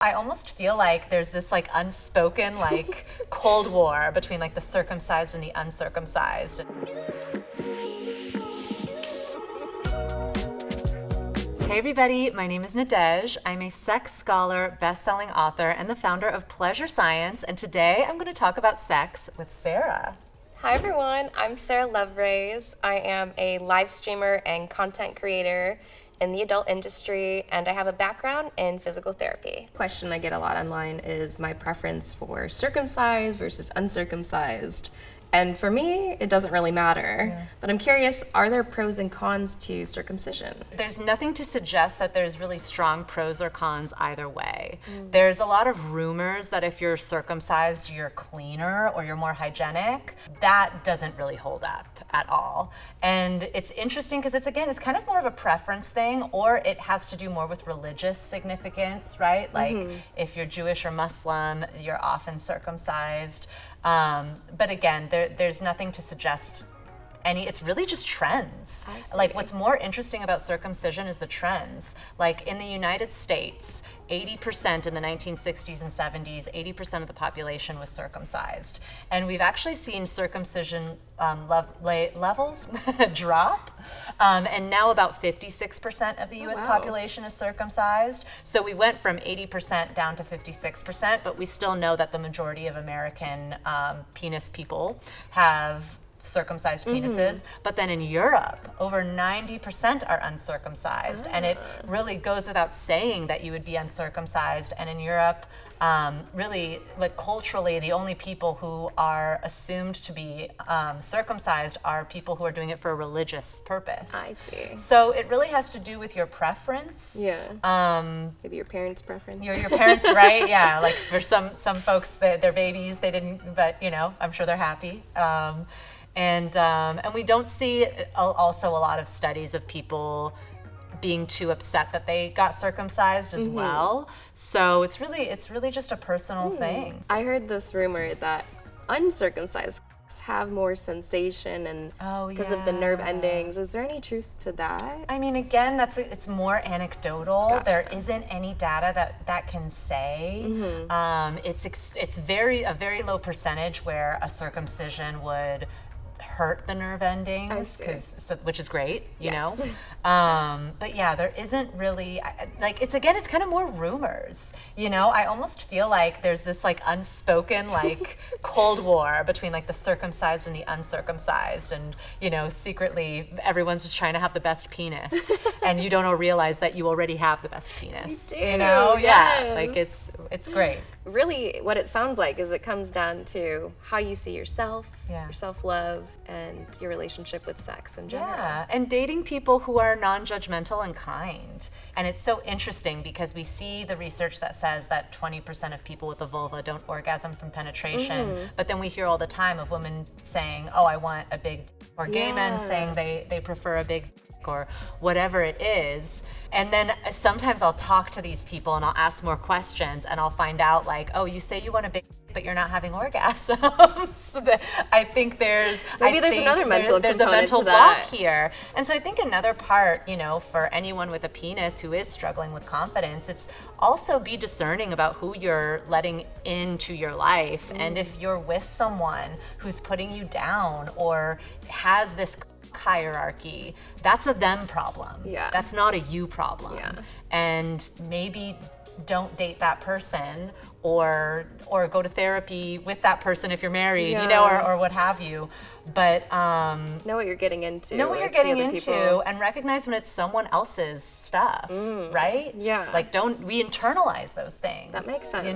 I almost feel like there's this like unspoken like Cold War between like the circumcised and the uncircumcised. Hey everybody, my name is Nadége. I'm a sex scholar, best-selling author, and the founder of Pleasure Science, and today I'm going to talk about sex with Sarah. Hi everyone, I'm Sara Loverays. I am a live streamer and content creator in the adult industry, and I have a background in physical therapy. Question I get a lot online is my preference for circumcised versus uncircumcised. And for me, it doesn't really matter. Yeah. But I'm curious, are there pros and cons to circumcision? There's nothing to suggest that there's really strong pros or cons either way. There's a lot of rumors that if you're circumcised, you're cleaner or you're more hygienic. That doesn't really hold up at all. And it's interesting because it's kind of more of a preference thing, or it has to do more with religious significance, right? Like if you're Jewish or Muslim, you're often circumcised. But again, there's nothing to suggest it's really just trends. Like what's more interesting about circumcision is the trends. Like in the United States, 80% in the 1960s and 70s, 80% of the population was circumcised. And we've actually seen circumcision levels drop. And now about 56% of the US population is circumcised. So we went from 80% down to 56%, but we still know that the majority of American penis people have circumcised penises, but then in Europe, over 90% are uncircumcised, and it really goes without saying that you would be uncircumcised. And in Europe, really, like culturally, the only people who are assumed to be circumcised are people who are doing it for a religious purpose. I see. So it really has to do with your preference. Yeah. Maybe your parents' preference. Your parents, right? Yeah. Like for some folks, their babies, they didn't, but I'm sure they're happy. And we don't see also a lot of studies of people being too upset that they got circumcised as well. So it's really just a personal thing. I heard this rumor that uncircumcised have more sensation and because of the nerve endings. Is there any truth to that? I mean, again, it's more anecdotal. Gotcha. There isn't any data that can say. It's a very low percentage where a circumcision would hurt the nerve endings, which is great, you know. But yeah, there isn't really it's kind of more rumors. I almost feel like there's this like unspoken like Cold War between like the circumcised and the uncircumcised, and secretly everyone's just trying to have the best penis, and you don't realize that you already have the best penis. Yeah, like it's great. Really, what it sounds like is it comes down to how you see yourself, your self-love, and your relationship with sex in general. Yeah, and dating people who are non-judgmental and kind. And it's so interesting because we see the research that says that 20% of people with a vulva don't orgasm from penetration, but then we hear all the time of women saying, oh, I want a big dick, or gay men saying they prefer a big dick, or whatever it is. And then sometimes I'll talk to these people and I'll ask more questions and I'll find out like, oh, you say you want a big but you're not having orgasms. So I think there's another mental there's a mental block here. And so I think another part, for anyone with a penis who is struggling with confidence, it's also be discerning about who you're letting into your life. And if you're with someone who's putting you down or has this hierarchy, that's a them problem. Yeah. That's not a you problem. Yeah. And maybe don't date that person or go to therapy with that person if you're married, or what have you. But know what you're getting into. And recognize when it's someone else's stuff, right? Yeah. Like we internalize those things. That makes sense.